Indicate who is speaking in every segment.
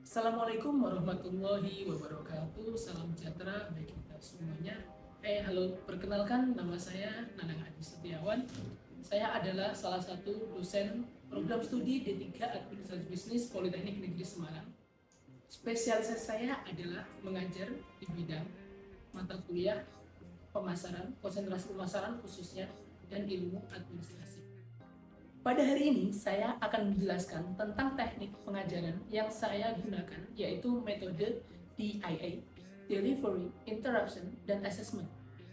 Speaker 1: Assalamualaikum warahmatullahi wabarakatuh. Salam sejahtera bagi kita semuanya. Halo, perkenalkan nama saya Nanang Adi Setiawan. Saya adalah salah satu dosen program studi D3 Administrasi Bisnis Politeknik Negeri Semarang. Spesialisasi saya adalah mengajar di bidang mata kuliah pemasaran, konsentrasi pemasaran khususnya, dan ilmu administrasi. Pada hari ini, saya akan menjelaskan tentang teknik pengajaran yang saya gunakan, yaitu metode DIA, Delivery, Interaction, dan Assessment,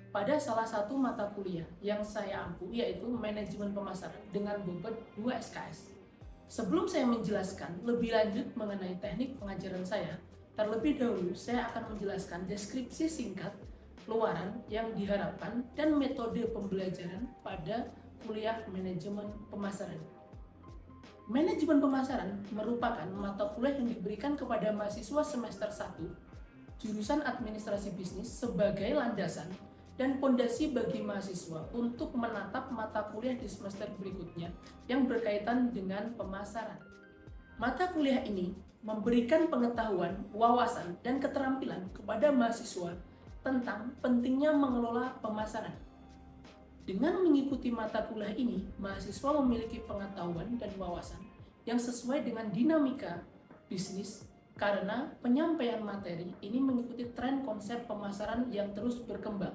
Speaker 1: pada salah satu mata kuliah yang saya ampu, yaitu Manajemen Pemasaran dengan bobot 2 SKS. Sebelum saya menjelaskan lebih lanjut mengenai teknik pengajaran saya, terlebih dahulu saya akan menjelaskan deskripsi singkat, luaran yang diharapkan, dan metode pembelajaran pada kuliah manajemen pemasaran. Manajemen pemasaran merupakan mata kuliah yang diberikan kepada mahasiswa semester 1 jurusan administrasi bisnis sebagai landasan dan pondasi bagi mahasiswa untuk menatap mata kuliah di semester berikutnya yang berkaitan dengan pemasaran. Mata kuliah ini memberikan pengetahuan, wawasan, dan keterampilan kepada mahasiswa tentang pentingnya mengelola pemasaran. Dengan mengikuti mata kuliah ini, mahasiswa memiliki pengetahuan dan wawasan yang sesuai dengan dinamika bisnis karena penyampaian materi ini mengikuti tren konsep pemasaran yang terus berkembang.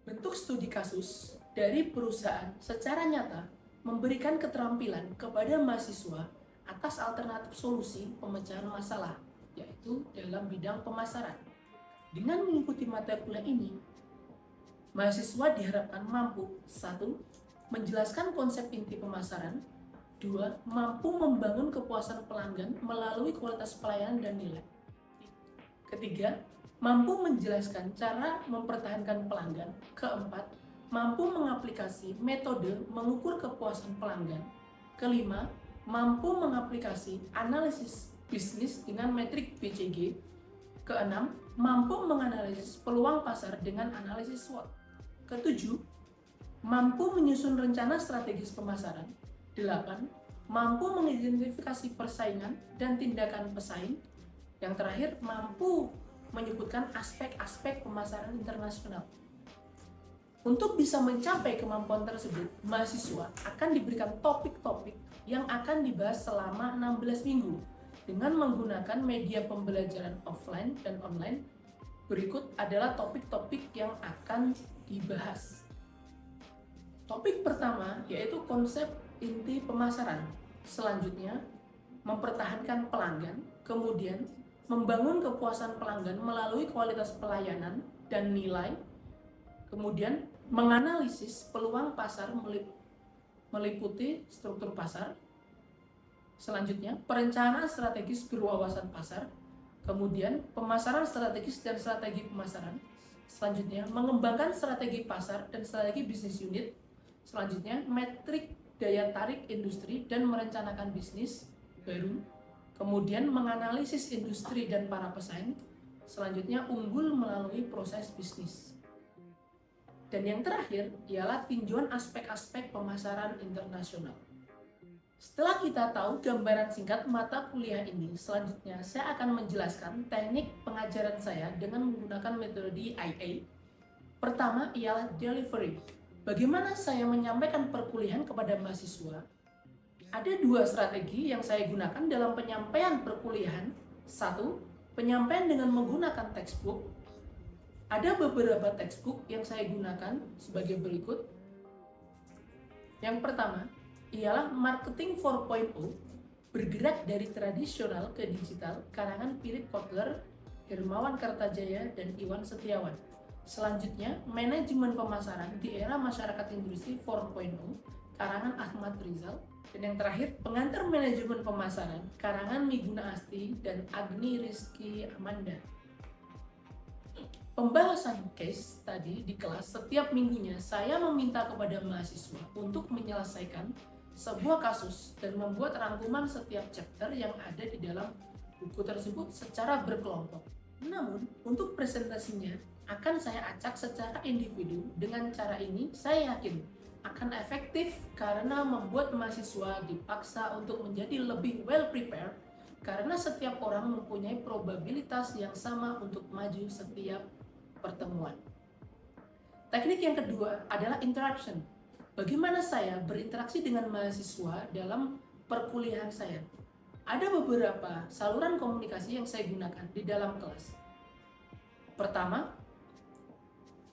Speaker 1: Bentuk studi kasus dari perusahaan secara nyata memberikan keterampilan kepada mahasiswa atas alternatif solusi pemecahan masalah, yaitu dalam bidang pemasaran. Dengan mengikuti mata kuliah ini, mahasiswa diharapkan mampu 1. Menjelaskan konsep inti pemasaran. 2. Mampu membangun kepuasan pelanggan melalui kualitas pelayanan dan nilai. Ketiga, mampu menjelaskan cara mempertahankan pelanggan. Keempat, mampu mengaplikasi metode mengukur kepuasan pelanggan. Kelima, mampu mengaplikasi analisis bisnis dengan metrik BCG. Keenam, mampu menganalisis peluang pasar dengan analisis SWOT. Ketujuh, mampu menyusun rencana strategis pemasaran. 8. Mampu mengidentifikasi persaingan dan tindakan pesaing. Yang terakhir, mampu menyebutkan aspek-aspek pemasaran internasional. Untuk bisa mencapai kemampuan tersebut, mahasiswa akan diberikan topik-topik yang akan dibahas selama 16 minggu dengan menggunakan media pembelajaran offline dan online. Berikut adalah topik-topik yang akan dibahas. Topik pertama yaitu konsep inti pemasaran. Selanjutnya, mempertahankan pelanggan. Kemudian, membangun kepuasan pelanggan melalui kualitas pelayanan dan nilai. Kemudian, menganalisis peluang pasar meliputi struktur pasar. Selanjutnya, perencanaan strategis berwawasan pasar. Kemudian, pemasaran strategis dan strategi pemasaran. Selanjutnya, mengembangkan strategi pasar dan strategi bisnis unit. Selanjutnya, metrik daya tarik industri dan merencanakan bisnis baru. Kemudian, menganalisis industri dan para pesaing. Selanjutnya, unggul melalui proses bisnis. Dan yang terakhir ialah tinjauan aspek-aspek pemasaran internasional. Setelah kita tahu gambaran singkat mata kuliah ini, selanjutnya saya akan menjelaskan teknik pengajaran saya dengan menggunakan metode DIA. Pertama ialah delivery. Bagaimana saya menyampaikan perkuliahan kepada mahasiswa? Ada 2 strategi yang saya gunakan dalam penyampaian perkuliahan. 1. Penyampaian dengan menggunakan textbook. Ada beberapa textbook yang saya gunakan sebagai berikut. Yang pertama ialah Marketing 4.0, bergerak dari tradisional ke digital, karangan Philip Kotler, Hermawan Kartajaya, dan Iwan Setiawan. Selanjutnya, Manajemen Pemasaran di Era Masyarakat Industri 4.0, karangan Ahmad Rizal. Dan yang terakhir, Pengantar Manajemen Pemasaran, karangan Miguna Asti dan Agni Rizky Amanda. Pembahasan case tadi di kelas, setiap minggunya saya meminta kepada mahasiswa untuk menyelesaikan sebuah kasus dan membuat rangkuman setiap chapter yang ada di dalam buku tersebut secara berkelompok. Namun, untuk presentasinya akan saya acak secara individu. Dengan cara ini, saya yakin akan efektif karena membuat mahasiswa dipaksa untuk menjadi lebih well prepared karena setiap orang mempunyai probabilitas yang sama untuk maju setiap pertemuan. Teknik yang kedua adalah interaction. Bagaimana saya berinteraksi dengan mahasiswa dalam perkuliahan saya? Ada beberapa saluran komunikasi yang saya gunakan di dalam kelas. Pertama,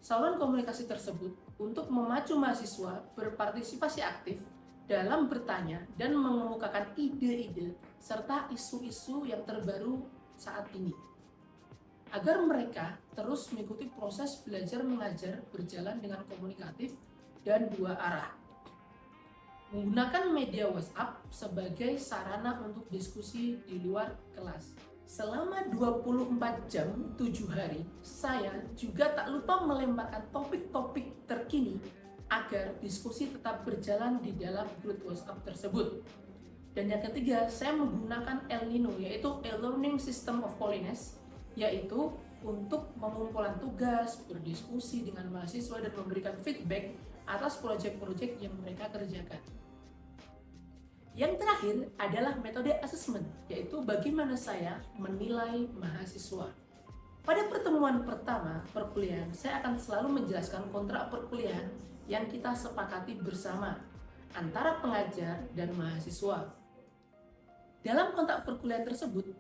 Speaker 1: saluran komunikasi tersebut untuk memacu mahasiswa berpartisipasi aktif dalam bertanya dan mengemukakan ide-ide serta isu-isu yang terbaru saat ini, agar mereka terus mengikuti proses belajar mengajar berjalan dengan komunikatif dan dua arah. Menggunakan media WhatsApp sebagai sarana untuk diskusi di luar kelas. Selama 24 jam 7 hari, saya juga tak lupa melemparkan topik-topik terkini agar diskusi tetap berjalan di dalam grup WhatsApp tersebut. Dan yang ketiga, saya menggunakan El Nino, yaitu e-learning system of Polines, yaitu untuk pengumpulan tugas, berdiskusi dengan mahasiswa, dan memberikan feedback atas proyek-proyek yang mereka kerjakan. Yang terakhir adalah metode assessment, yaitu bagaimana saya menilai mahasiswa. Pada pertemuan pertama perkuliahan, saya akan selalu menjelaskan kontrak perkuliahan yang kita sepakati bersama antara pengajar dan mahasiswa. Dalam kontrak perkuliahan tersebut,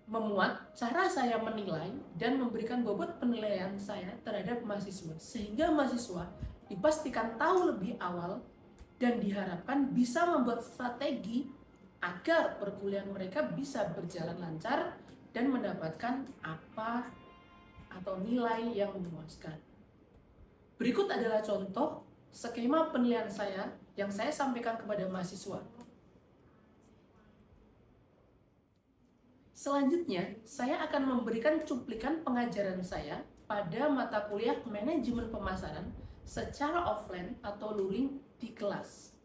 Speaker 1: memuat cara saya menilai dan memberikan bobot penilaian saya terhadap mahasiswa, sehingga mahasiswa dipastikan tahu lebih awal dan diharapkan bisa membuat strategi agar perkuliahan mereka bisa berjalan lancar dan mendapatkan apa atau nilai yang memuaskan. Berikut adalah contoh skema penilaian saya yang saya sampaikan kepada mahasiswa. Selanjutnya, saya akan memberikan cuplikan pengajaran saya pada mata kuliah manajemen pemasaran secara offline atau luring di kelas.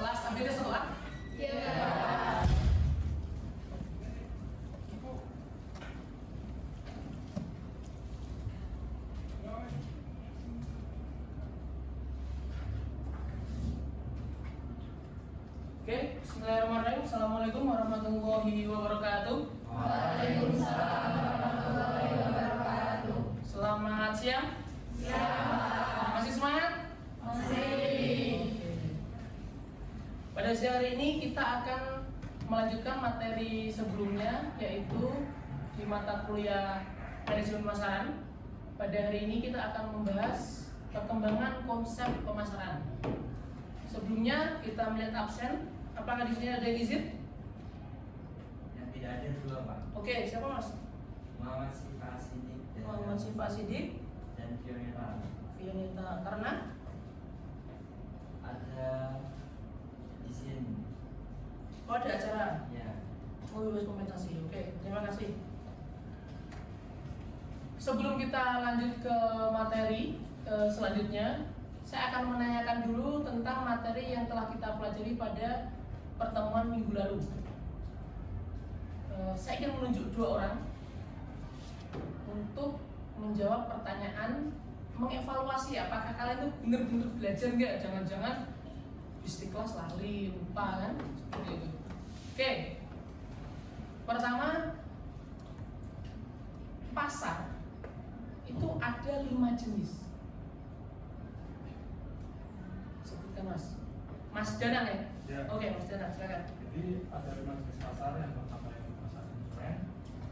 Speaker 1: Kelas ambil sekolah? Iya. Oke, bismillahirrahmanirrahim. Assalamualaikum warahmatullahi wabarakatuh.
Speaker 2: Waalaikumsalam warahmatullahi wabarakatuh.
Speaker 1: Selamat siang.
Speaker 2: Siang.
Speaker 1: Masih semangat?
Speaker 2: Masih.
Speaker 1: Pada siang hari ini kita akan melanjutkan materi sebelumnya, yaitu di mata kuliah manajemen pemasaran. Pada hari ini kita akan membahas perkembangan konsep pemasaran. Sebelumnya kita melihat absen. Apakah di sini ada yang izin?
Speaker 2: Yang tidak ada dua, Pak.
Speaker 1: Oke, siapa Mas?
Speaker 2: Muhammad Sifa Sidik
Speaker 1: Muhammad Sifa Sidik
Speaker 2: dan Fioneta.
Speaker 1: Fioneta, karena
Speaker 2: Ada izin.
Speaker 1: oh ada acara.
Speaker 2: Ya.
Speaker 1: Oh, bebas komentasi. Oke, terima kasih. Sebelum kita lanjut ke materi selanjutnya, saya akan menanyakan dulu tentang materi yang telah kita pelajari pada pertemuan minggu lalu. Saya ingin menunjuk dua orang untuk menjawab pertanyaan, mengevaluasi apakah kalian itu benar-benar belajar nggak, jangan-jangan habis di kelas lari, lupa kan, seperti itu. Oke, pertama, pasar itu ada 5 jenis. Sebutkan Mas Danang ya?
Speaker 3: Ya.
Speaker 1: Oke, Mas Danang, silakan.
Speaker 3: Jadi ada 5 jenis pasar. Yang pertama itu pasar konsumen,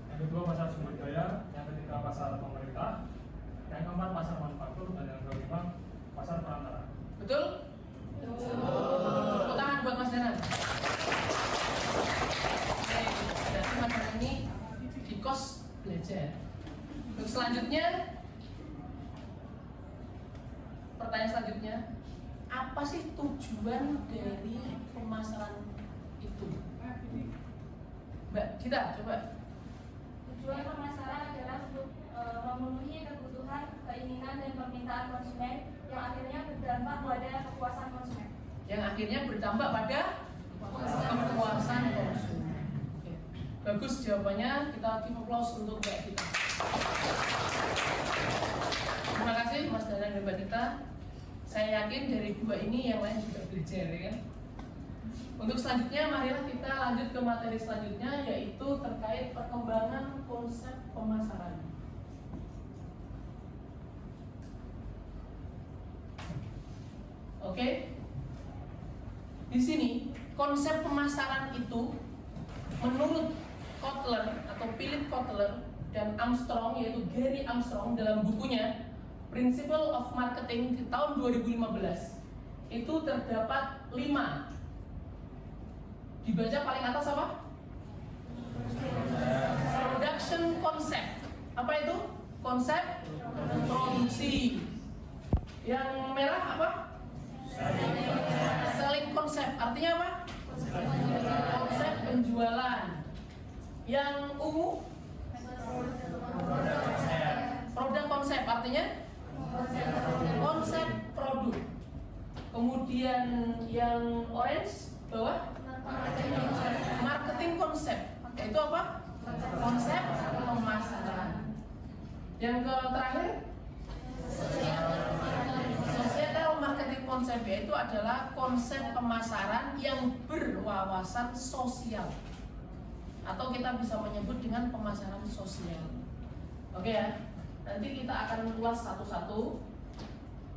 Speaker 3: yang kedua pasar sumber daya, yang ketiga pasar pemerintah, yang keempat pasar manufaktur, dan yang kelima pasar perantara.
Speaker 1: Betul? Tepuk tangan buat Mas Danang. Oke, berarti Mas Danang ini di kos belajar. Untuk selanjutnya, pertanyaan selanjutnya, apa sih tujuan dari pemasaran itu? Mbak, kita coba.
Speaker 4: Tujuan pemasaran adalah untuk memenuhi kebutuhan, keinginan, dan permintaan konsumen yang akhirnya berdampak pada kepuasan konsumen.
Speaker 1: Yang akhirnya berdampak pada kepuasan konsumen. Oke. Bagus jawabannya, kita give applause untuk Mbak kita. Terima kasih Mas Danang dan Mbak Dita. Saya yakin dari dua ini yang lain juga belajar ya kan. Untuk selanjutnya, marilah kita lanjut ke materi selanjutnya, yaitu terkait perkembangan konsep pemasaran. Oke, di sini konsep pemasaran itu menurut Kotler atau Philip Kotler dan Armstrong, yaitu Gary Armstrong dalam bukunya Principle of Marketing di tahun 2015 itu terdapat 5. Dibaca paling atas apa? Production concept. Apa itu? Konsep produksi. Yang merah apa? Selling concept. Artinya apa? Konsep penjualan. Yang ungu? Produk konsep. Artinya konsep produk. Kemudian yang orange bawah marketing konsep. Yaitu apa? Konsep pemasaran. Yang terakhir societal marketing konsep, yaitu adalah konsep pemasaran yang berwawasan sosial, atau kita bisa menyebut dengan pemasaran sosial. Oke ya, nanti kita akan ulas satu-satu.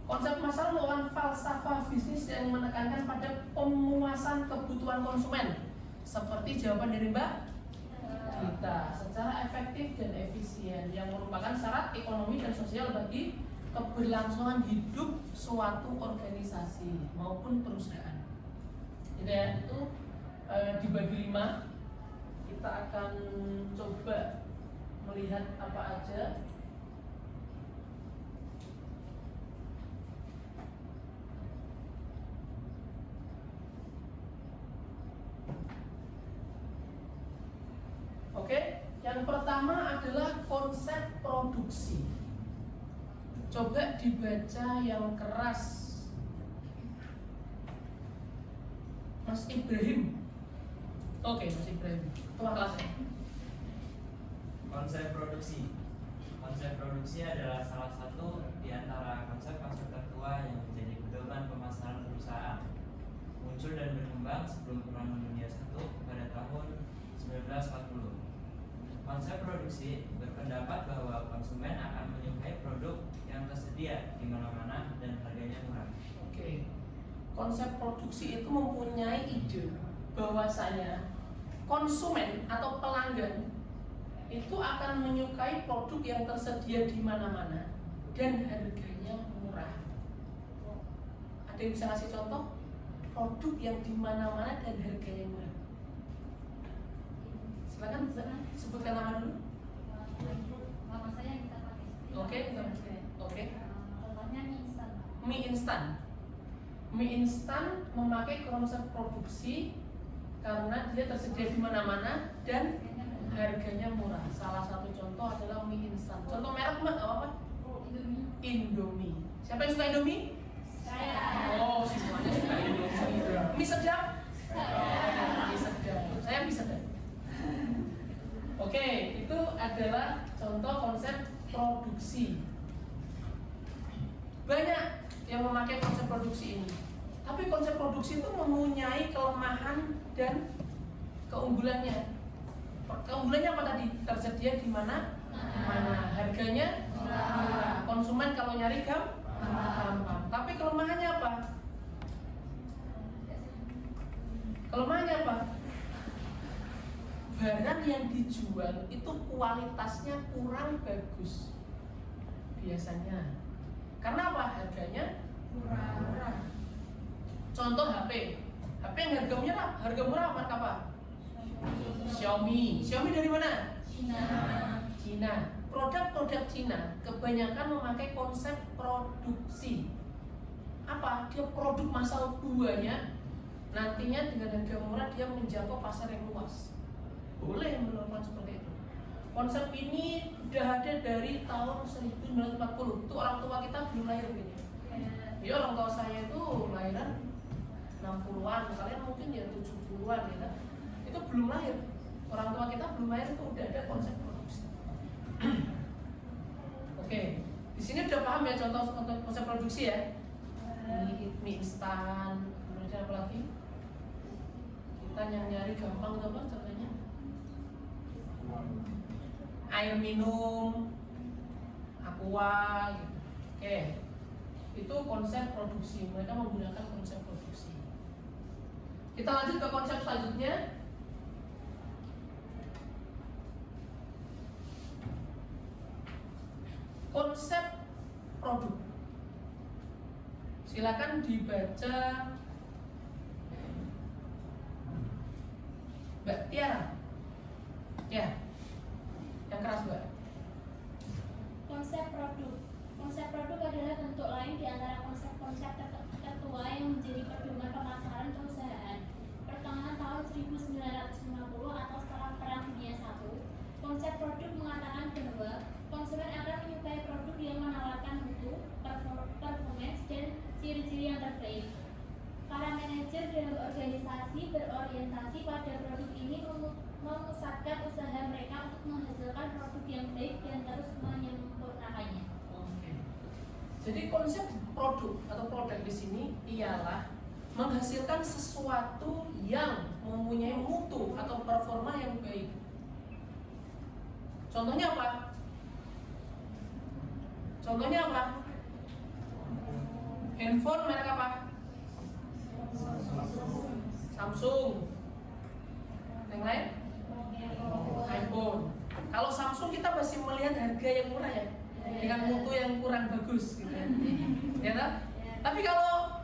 Speaker 1: Konsep pemasaran merupakan falsafah bisnis yang menekankan pada pemuasan kebutuhan konsumen, seperti jawaban dari Mbak Dita, secara efektif dan efisien, yang merupakan syarat ekonomi dan sosial bagi keberlangsungan hidup suatu organisasi maupun perusahaan. Jadi ya, itu dibagi 5. Kita akan coba melihat apa aja. Oke, yang pertama adalah konsep produksi. Coba dibaca yang keras, Mas Ibrahim. Oke, Mas Ibrahim, ketua kelasnya.
Speaker 2: Konsep produksi. Konsep produksi adalah salah satu di antara konsep-konsep tertua yang menjadi pedoman pemasaran perusahaan. Muncul dan berkembang sebelum Perang Dunia I pada tahun 1940. Konsep produksi berpendapat bahwa konsumen akan menyukai produk yang tersedia di mana-mana dan harganya murah.
Speaker 1: Oke, konsep produksi itu mempunyai ide bahwasanya konsumen atau pelanggan itu akan menyukai produk yang tersedia di mana-mana dan harganya murah. Ada yang bisa ngasih contoh produk yang di mana-mana dan harganya murah? Silakan, sebutkan nama dulu.
Speaker 4: Nama saya yang kita pakai.
Speaker 1: Oke, oke.
Speaker 4: Contohnya mie instan.
Speaker 1: Mie instan. Mie instan memakai konsep produksi karena dia tersedia di mana-mana dan harganya murah. Salah satu contoh adalah mie instan. Contoh merek Mbak apa?
Speaker 4: Indomie.
Speaker 1: Indomie. Siapa yang suka Indomie?
Speaker 4: Saya.
Speaker 1: Oh, semuanya suka Indomie. Mie sedap? Mie sedap. Saya mie sedap. Oke, itu adalah contoh konsep produksi. Banyak yang memakai konsep produksi ini. Tapi konsep produksi itu mempunyai kelemahan dan keunggulannya. Keunggulannya apa tadi? Tersedia di mana? Mana. Harganya murah. Konsumen kalau nyari gampang. Tapi kelemahannya apa? Kelemahannya apa? Barang yang dijual itu kualitasnya kurang bagus biasanya. Karena apa? Harganya murah. Contoh HP. HP yang harga murah merek apa? Xiaomi. Xiaomi dari mana? Cina. Produk-produk Cina kebanyakan memakai konsep produksi. Apa? Dia produk masa tuanya, nantinya dengan harga murah dia menjangkau pasar yang luas. Boleh melakukan seperti itu. Konsep ini sudah ada dari tahun 1940. Itu orang tua kita belum lahir ini. Ya, orang tua saya itu lahiran 60-an, kalian mungkin ya 70-an ya. Itu belum lahir. Orang tua kita belum lahir itu udah ada konsep produksi. Oke, di sini udah paham ya contoh konsep produksi ya. Mie instan, kemudian apa lagi? Kita nyari gampang tuh apa contohnya? Air minum, aqua gitu. Oke. Itu konsep produksi. Mereka menggunakan konsep produksi. Kita lanjut ke konsep selanjutnya. Konsep produk. Silakan dibaca Mbak Tiara. Ya. Yang keras, Mbak.
Speaker 4: Konsep produk. Konsep produk adalah bentuk lain di antara konsep-konsep tertua yang menjadi pedoman pemasaran perusahaan. Pertengahan tahun 1950 atau setelah Perang Dunia I, konsep produk mengatakan bahwa konsumen akan menyukai produk yang menawarkan mutu, performance, dan ciri-ciri yang terbaik. Para manajer dalam organisasi berorientasi pada produk ini memusatkan usaha mereka untuk menghasilkan produk yang baik dan terus menyempurnakannya.
Speaker 1: Oke. Jadi konsep produk atau produk di sini ialah menghasilkan sesuatu yang mempunyai mutu atau performa yang baik. Contohnya apa? Contohnya apa? Handphone merek apa? Samsung. Yang lain? iPhone. Kalau Samsung kita masih melihat harga yang murah ya, dengan mutu yang kurang bagus gitu ya tak? Tapi kalau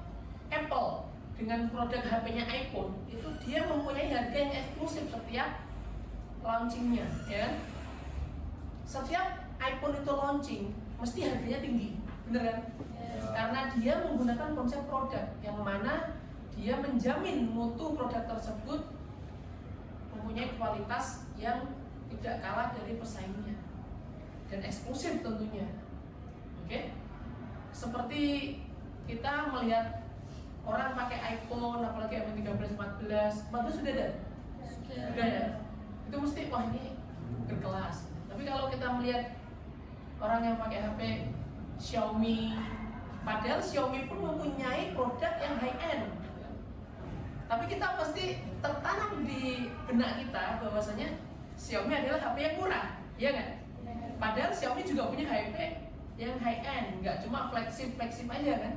Speaker 1: Apple dengan produk HP-nya iPhone itu dia mempunyai harga yang eksklusif setiap launchingnya, ya kan? Setiap iPhone itu launching mesti harganya tinggi, bener kan? Karena dia menggunakan konsep produk yang mana dia menjamin mutu produk tersebut mempunyai kualitas yang tidak kalah dari pesaingnya dan eksklusif tentunya. Oke? Seperti kita melihat orang pakai iPhone, apalagi iPhone 13, 14 sudah ada? Sudah ya? Itu mesti, wah ini berkelas. Tapi kalau kita melihat orang yang pakai HP Xiaomi, padahal Xiaomi pun mempunyai produk yang high end, tapi kita pasti tertanam di benak kita bahwasanya Xiaomi adalah HP yang murah, ya nggak? Padahal Xiaomi juga punya HP yang high end, nggak cuma flagship aja kan?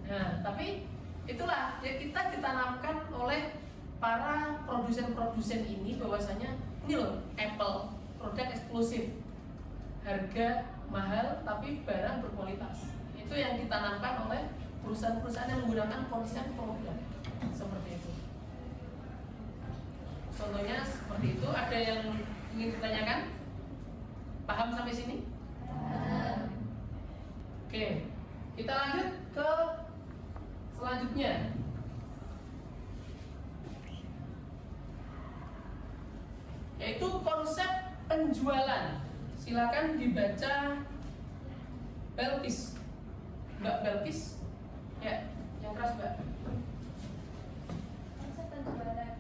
Speaker 1: Nah, tapi itulah ya, kita ditanamkan oleh para produsen ini bahwasanya ini loh Apple produk eksklusif, harga mahal tapi barang berkualitas. Itu yang ditanamkan oleh perusahaan-perusahaan yang menggunakan konsep produk seperti itu. Contohnya seperti itu. Ada yang ingin ditanyakan? Paham sampai sini? Oke, kita lanjut ke selanjutnya. Yaitu konsep penjualan. Silakan dibaca Belkis. Mbak Belkis. Ya, yang keras Mbak.
Speaker 4: Konsep penjualan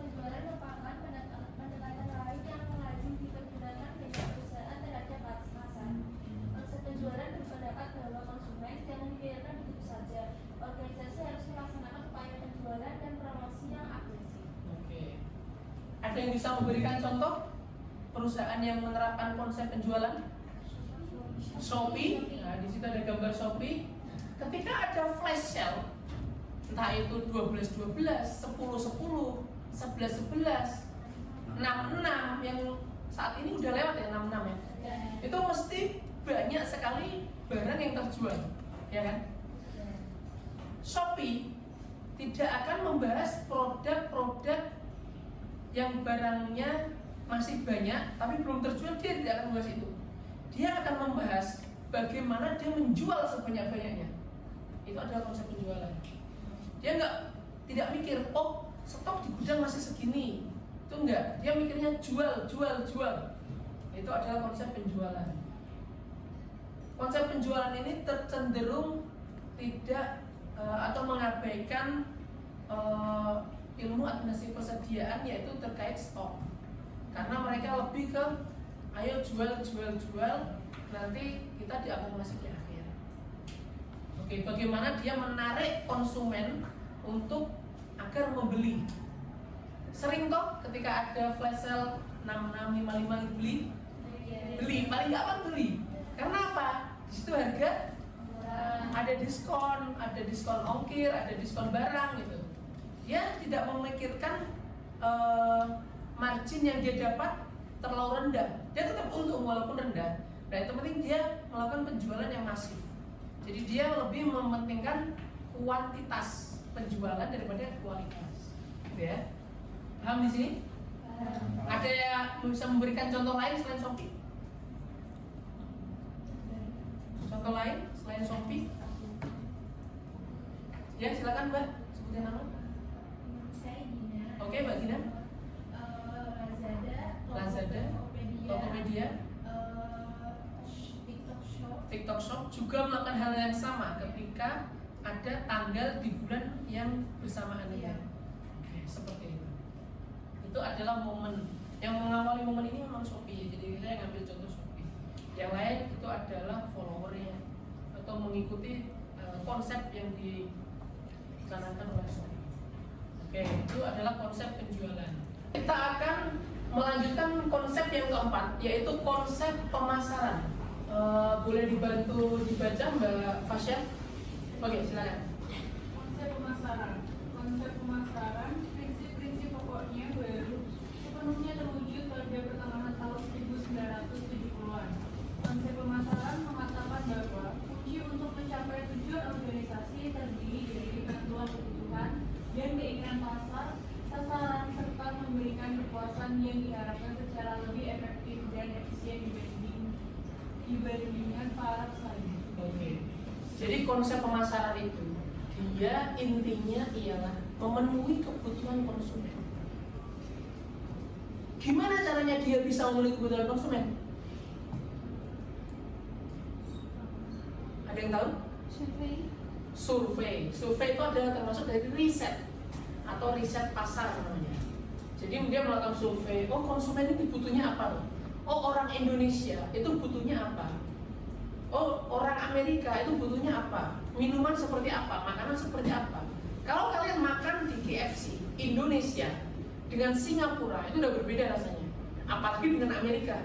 Speaker 4: merupakan pendekatan lain yang lazim digunakan banyak perusahaan terhadap pasar. Konsep penjualan berpendapat bahwa konsumen jangan dibiarkan begitu saja. Organisasi harus melaksanakan upaya penjualan dan promosi yang agresif.
Speaker 1: Oke. Ada yang bisa memberikan contoh perusahaan yang menerapkan konsep penjualan? Shopee. Nah, di situ ada gambar Shopee. Ketika ada flash sale, entah itu 12-12, 10-10, 11-11, 66 yang saat ini udah lewat ya 66 ya. Itu mesti banyak sekali barang yang terjual, ya kan? Shopee tidak akan membahas produk-produk yang barangnya masih banyak tapi belum terjual, dia tidak akan membahas itu. Dia akan membahas bagaimana dia menjual sebanyak-banyaknya. Itu adalah konsep penjualan. Dia tidak mikir, oh stok di gudang masih segini. Itu enggak. Dia mikirnya jual. Itu adalah konsep penjualan. Konsep penjualan ini tercenderung tidak atau mengabaikan ilmu administrasi persediaan, yaitu terkait stok. Karena mereka lebih ke ayo jual, nanti kita diakumulasi di akhir. Oke, bagaimana dia menarik konsumen untuk agar membeli. Sering toh ketika ada flash sale 6655 beli, paling gampang beli. Karena apa? Di situ harga ada diskon ongkir, ada diskon barang gitu. Dia tidak memikirkan margin yang dia dapat terlalu rendah. Dia tetap untung walaupun rendah. Nah itu penting dia melakukan penjualan yang masif. Jadi dia lebih mementingkan kuantitas penjualan daripada kualitas. Gitu ya. Paham di sini? Ada yang bisa memberikan contoh lain selain Shopee? Contoh lain selain Shopee? Ya silakan Mbak, sebutin nama.
Speaker 4: Saya Gina.
Speaker 1: Oke Mbak Gina. Lazada, Tokopedia, TikTok Shop juga melakukan hal yang sama ketika ada tanggal di bulan yang bersamaan itu. Oke, seperti itu. Itu adalah momen yang mengawali momen ini memang Shopee. Jadi saya ngambil contoh Shopee. Yang lain itu adalah followernya atau mengikuti konsep yang dicanangkan oleh Shopee. Oke, itu adalah konsep penjualan. Kita akan melanjutkan konsep yang keempat, yaitu konsep pemasaran. Boleh dibantu dibaca Mbak Fasya? Oke, silakan.
Speaker 5: Konsep pemasaran, prinsip-prinsip pokoknya baru sepenuhnya terwujud pada pertengahan tahun 1970-an. Konsep pemasaran mengatakan bahwa kunci untuk mencapai tujuan organisasi terdiri dari ketentuan kebutuhan dan keinginan pasar, sasaran, serta memberikan kepuasan yang diharapkan secara lebih efektif dan efisien dibandingkan para pesaing.
Speaker 1: Oke. Jadi konsep pemasaran itu dia intinya ialah memenuhi kebutuhan konsumen. Gimana caranya dia bisa memenuhi kebutuhan konsumen? Ada yang tahu? Survei itu adalah termasuk dari riset atau riset pasar namanya. Jadi dia melakukan survei, oh konsumen ini butuhnya apa? Oh orang Indonesia itu butuhnya apa? Oh orang Amerika itu butuhnya apa? Minuman seperti apa? Makanan seperti apa? Kalau kalian makan di KFC Indonesia dengan Singapura itu udah berbeda rasanya. Apalagi dengan Amerika,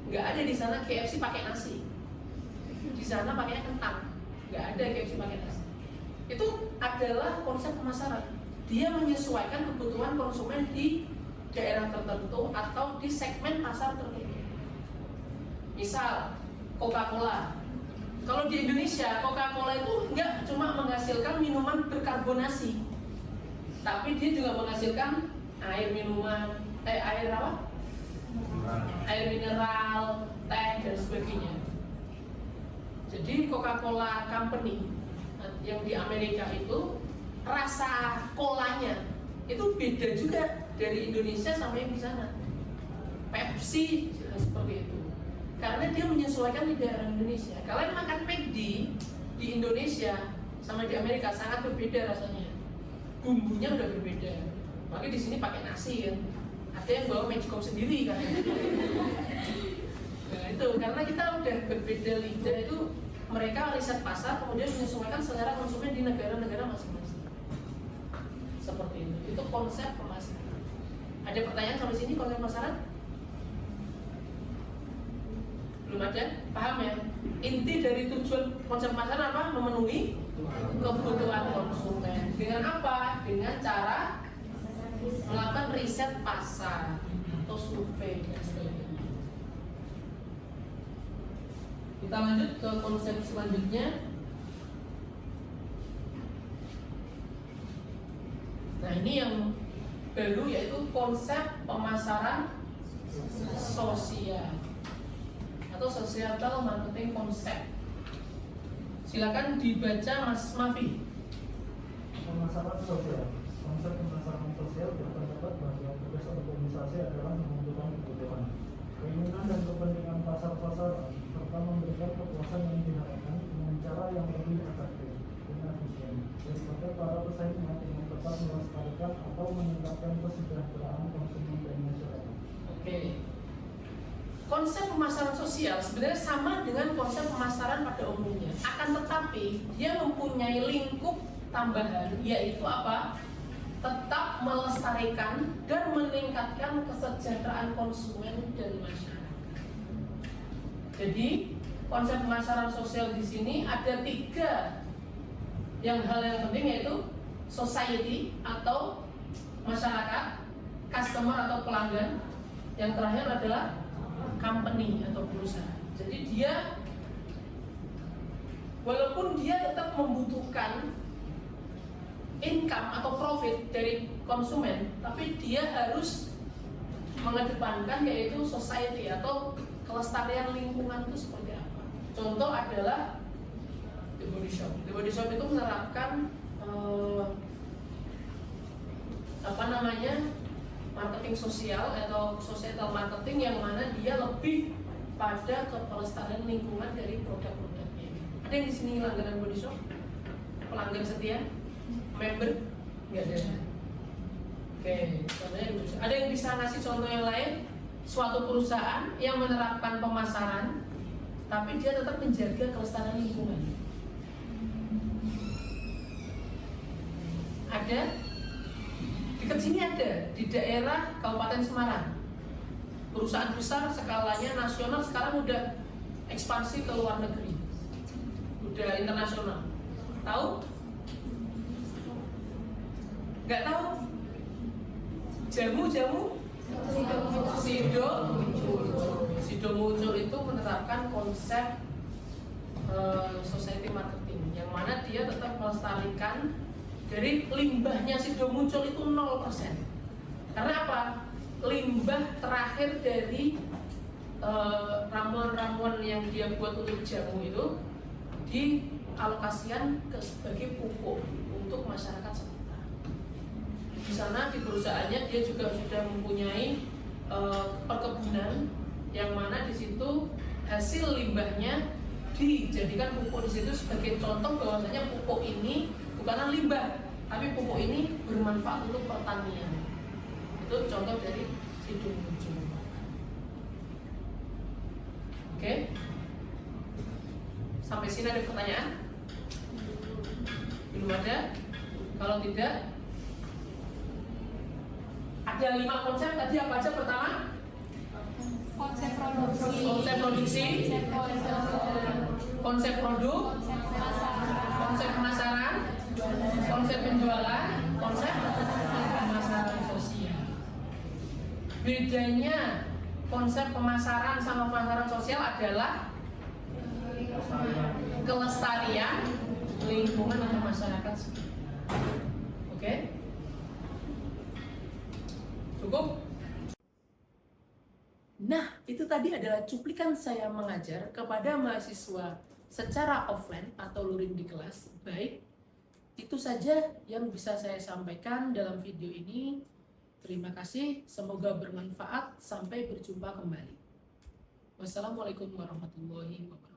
Speaker 1: nggak ada di sana KFC pakai nasi. Di sana pakainya kentang, nggak ada KFC pakai nasi. Itu adalah konsep pemasaran. Dia menyesuaikan kebutuhan konsumen di daerah tertentu atau di segmen pasar tertentu. Misal Coca-Cola. Kalau di Indonesia, Coca-Cola itu nggak cuma menghasilkan minuman berkarbonasi, tapi dia juga menghasilkan air mineral, teh dan sebagainya. Jadi Coca-Cola Company yang di Amerika itu rasa kolanya itu beda juga dari Indonesia sama yang di sana. Pepsi seperti itu. Karena dia menyesuaikan di daerah Indonesia. Kalian makan McD di Indonesia sama di Amerika sangat berbeda rasanya. Bumbunya udah berbeda. Makanya di sini pakai nasi kan. Ada yang bawa magicom sendiri kan. Nah itu karena kita udah berbeda lidah itu, mereka riset pasar kemudian menyesuaikan selera konsumen di negara-negara masing-masing. Seperti itu. Itu konsep pemasaran. Ada pertanyaan sampai sini konsep pemasaran? Belum ada? Paham ya? Inti dari tujuan konsep pemasaran apa? Memenuhi kebutuhan konsumen. Dengan apa? Dengan cara melakukan riset pasar atau survei dan sebagainya. Kita lanjut ke konsep selanjutnya. Nah ini yang baru yaitu konsep pemasaran sosial atau societal marketing concept. Silakan dibaca Mas Mafi.
Speaker 3: Pemasaran sosial. Konsep pemasaran sosial berpendapat bahwa tugas organisasi adalah menentukan kebutuhan, keinginan dan kepentingan pasar-pasaran serta memberikan kepuasan yang diharapkan dengan cara yang lebih efektif dan efisien daripada para pesaingnya dengan tetap melestarikan atau meningkatkan kesejahteraan konsumen dan masyarakat.
Speaker 1: Oke. Konsep pemasaran sosial sebenarnya sama dengan konsep pemasaran pada umumnya. Akan tetapi dia mempunyai lingkup tambahan, yaitu apa? tetap melestarikan dan meningkatkan kesejahteraan konsumen dan masyarakat. Jadi konsep pemasaran sosial di sini ada 3 hal yang penting, yaitu society atau masyarakat, customer atau pelanggan, yang terakhir adalah company atau perusahaan. Jadi dia walaupun dia tetap membutuhkan income atau profit dari konsumen, tapi dia harus mengedepankan yaitu society atau kelestarian lingkungan itu seperti apa. Contoh adalah The Body Shop. The Body Shop itu menerapkan marketing sosial atau societal marketing, yang mana dia lebih pada ke pelestarian lingkungan dari produk-produknya. Ada yang di sini langganan Body Shop? Pelanggan setia? Member? Enggak ada. Oke, contohnya gitu. Ada yang bisa ngasih contoh yang lain? Suatu perusahaan yang menerapkan pemasaran tapi dia tetap menjaga kelestarian lingkungan. Ada? Dekat sini ada, di daerah Kabupaten Semarang. Perusahaan besar skalanya nasional, sekarang udah ekspansi ke luar negeri. Udah internasional. Tahu? Nggak tahu? Sido muncul itu menerapkan konsep society marketing, yang mana dia tetap melestarikan dari limbahnya Sido muncul itu 0%. Karena apa? Limbah terakhir dari ramuan-ramuan yang dia buat untuk jamu itu dialokasikan sebagai pupuk untuk masyarakat sekitar. Di sana di perusahaannya dia juga sudah mempunyai perkebunan, yang mana di situ hasil limbahnya dijadikan pupuk di situ sebagai contoh bahwasanya pupuk ini bukanlah limbah, tapi pupuk ini bermanfaat untuk pertanian. Itu contoh dari Sido muncul. Oke? Sampai sini ada pertanyaan? Belum ada? Kalau tidak, ada 5 konsep tadi, apa aja? Pertama,
Speaker 4: Konsep produksi,
Speaker 1: konsep produk, konsep pemasaran, konsep penjualan, konsep pemasaran sosial. Bedanya konsep pemasaran sama pemasaran sosial adalah kelestarian lingkungan atau masyarakat sekitar. Oke? Cukup? Nah, itu tadi adalah cuplikan saya mengajar kepada mahasiswa secara offline atau luring di kelas. Baik, itu saja yang bisa saya sampaikan dalam video ini. Terima kasih, semoga bermanfaat. Sampai berjumpa kembali. Wassalamualaikum warahmatullahi wabarakatuh.